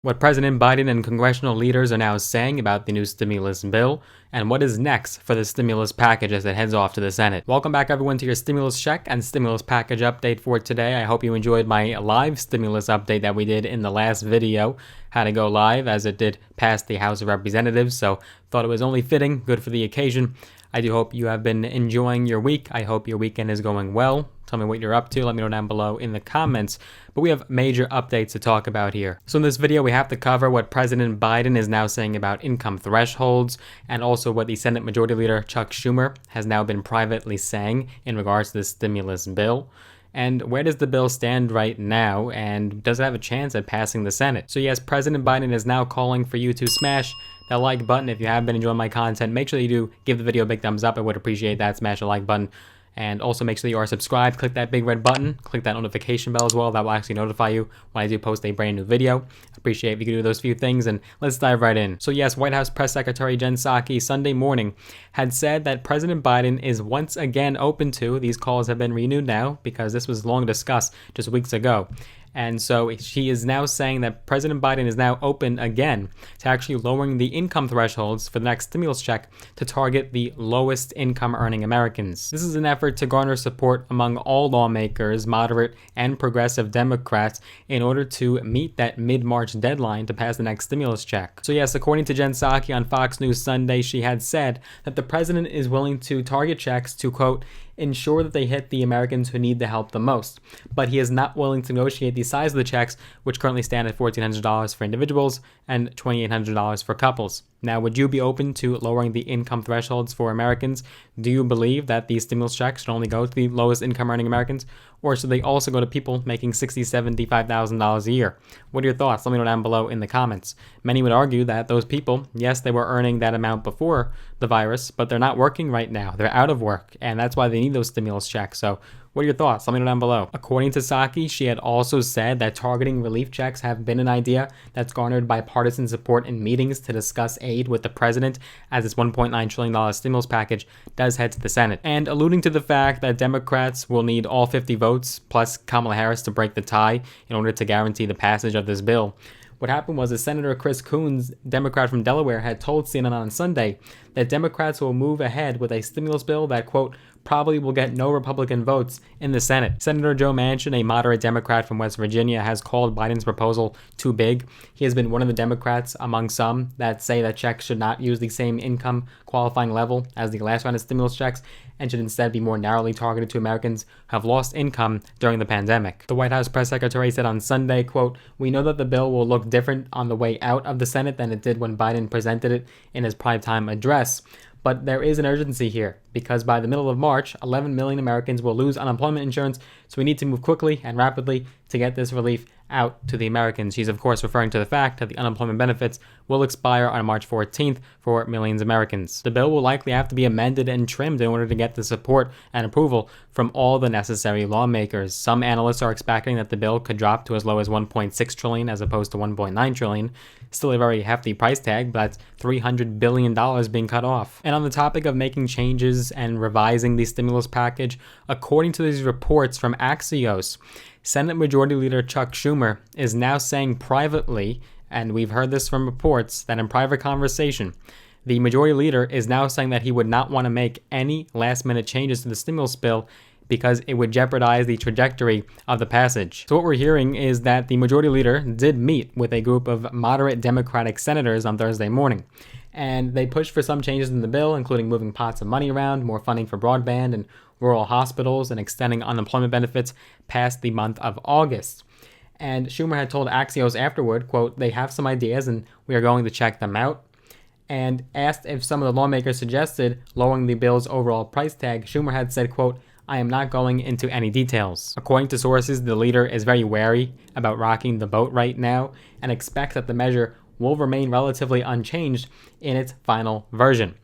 What President Biden and congressional leaders are now saying about the new stimulus bill, and what is next for the stimulus package as it heads off to the Senate. Welcome back, everyone, to your stimulus check and stimulus package update for today. I hope you enjoyed my live stimulus update that we did in the last video. Had to go live as it did pass the House of Representatives, so thought it was only fitting, good for the occasion. I do hope you have been enjoying your week. I hope your weekend is going well. Tell me what you're up to. Let me know down below in the comments. But we have major updates to talk about here. So in this video, we have to cover what President Biden is now saying about income thresholds, and also what the Senate Majority Leader Chuck Schumer has now been privately saying in regards to the stimulus bill. And where does the bill stand right now, and does it have a chance at passing the Senate? So yes, President Biden is now calling for you to smash that like button. If you have been enjoying my content, make sure you do give the video a big thumbs up. I would appreciate that. Smash the like button. And also make sure you are subscribed. Click that big red button. Click that notification bell as well. That will actually notify you when I do post a brand new video. Appreciate if you can do those few things, and let's dive right in. So yes, White House Press Secretary Jen Psaki Sunday morning had said that President Biden is once again open to, these calls have been renewed now because this was long discussed just weeks ago. And so she is now saying that President Biden is now open again to actually lowering the income thresholds for the next stimulus check to target the lowest income earning Americans. This is an effort to garner support among all lawmakers, moderate and progressive Democrats, in order to meet that mid-March deadline to pass the next stimulus check. So yes, according to Jen Psaki on Fox News Sunday, she had said that the president is willing to target checks to, quote, ensure that they hit the Americans who need the help the most. But he is not willing to negotiate the size of the checks, which currently stand at $1,400 for individuals and $2,800 for couples. Now, would you be open to lowering the income thresholds for Americans? Do you believe that these stimulus checks should only go to the lowest income earning Americans? Or should they also go to people making $60,000, $75,000 a year? What are your thoughts? Let me know down below in the comments. Many would argue that those people, yes, they were earning that amount before the virus, but they're not working right now. They're out of work, and that's why they need those stimulus checks. So what are your thoughts? Let me know down below. According to Psaki, she had also said that targeting relief checks have been an idea that's garnered bipartisan support in meetings to discuss aid with the president as this $1.9 trillion stimulus package does head to the Senate. And alluding to the fact that Democrats will need all 50 votes plus Kamala Harris to break the tie in order to guarantee the passage of this bill. What happened was that Senator Chris Coons, Democrat from Delaware, had told CNN on Sunday that Democrats will move ahead with a stimulus bill that, quote, probably will get no Republican votes in the Senate. Senator Joe Manchin, a moderate Democrat from West Virginia, has called Biden's proposal too big. He has been one of the Democrats among some that say that checks should not use the same income qualifying level as the last round of stimulus checks and should instead be more narrowly targeted to Americans who have lost income during the pandemic. The White House press secretary said on Sunday, quote, we know that the bill will look different on the way out of the Senate than it did when Biden presented it in his primetime address. But there is an urgency here because by the middle of March, 11 million Americans will lose unemployment insurance, so we need to move quickly and rapidly to get this relief out to the Americans. She's of course referring to the fact that the unemployment benefits will expire on March 14th for millions of Americans. The bill will likely have to be amended and trimmed in order to get the support and approval from all the necessary lawmakers. Some analysts are expecting that the bill could drop to as low as $1.6 trillion as opposed to $1.9 trillion. Still a very hefty price tag, but that's $300 billion being cut off. And on the topic of making changes and revising the stimulus package, according to these reports from Axios, Senate Majority Leader Chuck Schumer is now saying privately, and we've heard this from reports, that in private conversation, the Majority Leader is now saying that he would not want to make any last-minute changes to the stimulus bill because it would jeopardize the trajectory of the passage. So what we're hearing is that the Majority Leader did meet with a group of moderate Democratic senators on Thursday morning, and they pushed for some changes in the bill, including moving pots of money around, more funding for broadband and rural hospitals, and extending unemployment benefits past the month of August. And Schumer had told Axios afterward, quote, they have some ideas and we are going to check them out. And asked if some of the lawmakers suggested lowering the bill's overall price tag, Schumer had said, quote, I am not going into any details. According to sources, the leader is very wary about rocking the boat right now and expects that the measure will remain relatively unchanged in its final version.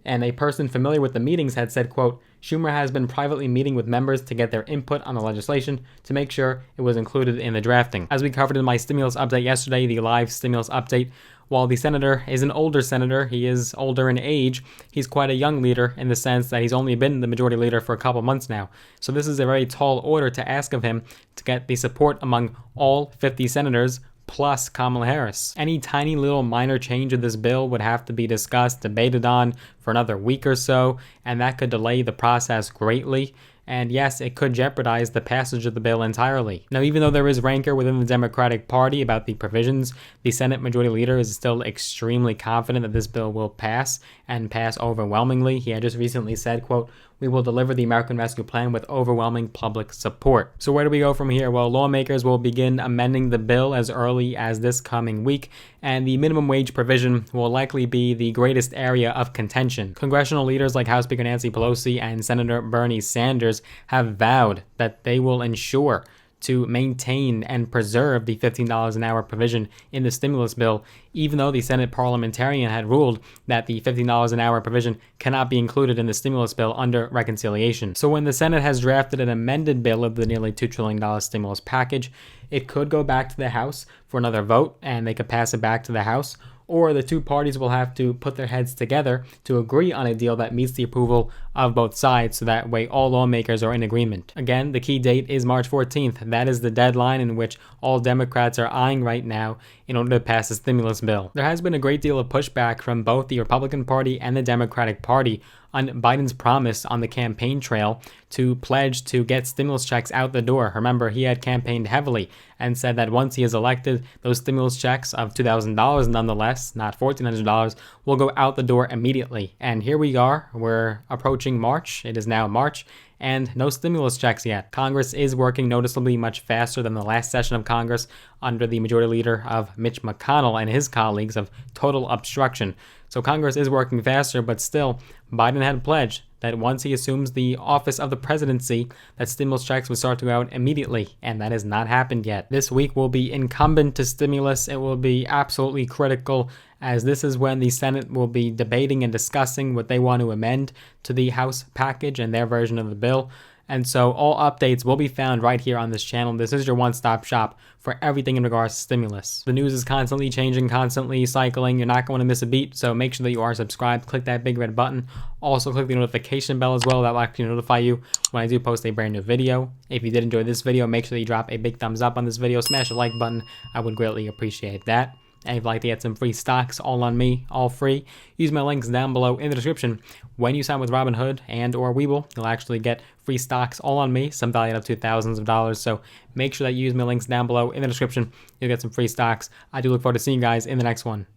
And a person familiar with the meetings had said, quote, Schumer has been privately meeting with members to get their input on the legislation to make sure it was included in the drafting. As we covered in my stimulus update yesterday, the live stimulus update, while the senator is an older senator, he is older in age, he's quite a young leader in the sense that he's only been the majority leader for a couple months now. So this is a very tall order to ask of him to get the support among all 50 senators plus Kamala Harris. Any tiny little minor change of this bill would have to be discussed, debated on for another week or so, and that could delay the process greatly. And yes, it could jeopardize the passage of the bill entirely. Now, even though there is rancor within the Democratic Party about the provisions, the Senate Majority Leader is still extremely confident that this bill will pass, and pass overwhelmingly. He had just recently said, quote, "We will deliver the American Rescue Plan with overwhelming public support." So where do we go from here? Well, lawmakers will begin amending the bill as early as this coming week, and the minimum wage provision will likely be the greatest area of contention. Congressional leaders like House Speaker Nancy Pelosi and Senator Bernie Sanders have vowed that they will ensure to maintain and preserve the $15 an hour provision in the stimulus bill, even though the Senate parliamentarian had ruled that the $15 an hour provision cannot be included in the stimulus bill under reconciliation. So when the Senate has drafted an amended bill of the nearly $2 trillion stimulus package, it could go back to the House for another vote, and they could pass it back to the House, or the two parties will have to put their heads together to agree on a deal that meets the approval of both sides, so that way all lawmakers are in agreement. Again, the key date is March 14th. That is the deadline in which all Democrats are eyeing right now in order to pass the stimulus bill. There has been a great deal of pushback from both the Republican Party and the Democratic Party on Biden's promise on the campaign trail to pledge to get stimulus checks out the door. Remember, he had campaigned heavily and said that once he is elected, those stimulus checks of $2,000 nonetheless, not $1,400, will go out the door immediately. And here we are. We're approaching March. It is now March, and no stimulus checks yet. Congress is working noticeably much faster than the last session of Congress under the Majority Leader of Mitch McConnell and his colleagues of total obstruction. So Congress is working faster, but still, Biden had pledged that once he assumes the office of the presidency, that stimulus checks would start to go out immediately, and that has not happened yet. This week will be incumbent to stimulus. It will be absolutely critical, as this is when the Senate will be debating and discussing what they want to amend to the House package and their version of the bill. And so all updates will be found right here on this channel. This is your one-stop shop for everything in regards to stimulus. The news is constantly changing, constantly cycling. You're not going to miss a beat, so make sure that you are subscribed. Click that big red button. Also click the notification bell as well. That will actually notify you when I do post a brand new video. If you did enjoy this video, make sure that you drop a big thumbs up on this video. Smash the like button. I would greatly appreciate that. And if you'd like to get some free stocks, all on me, all free, use my links down below in the description. When you sign with Robinhood and or Webull, you'll actually get free stocks, all on me, some valued up to thousands of dollars. So make sure that you use my links down below in the description. You'll get some free stocks. I do look forward to seeing you guys in the next one.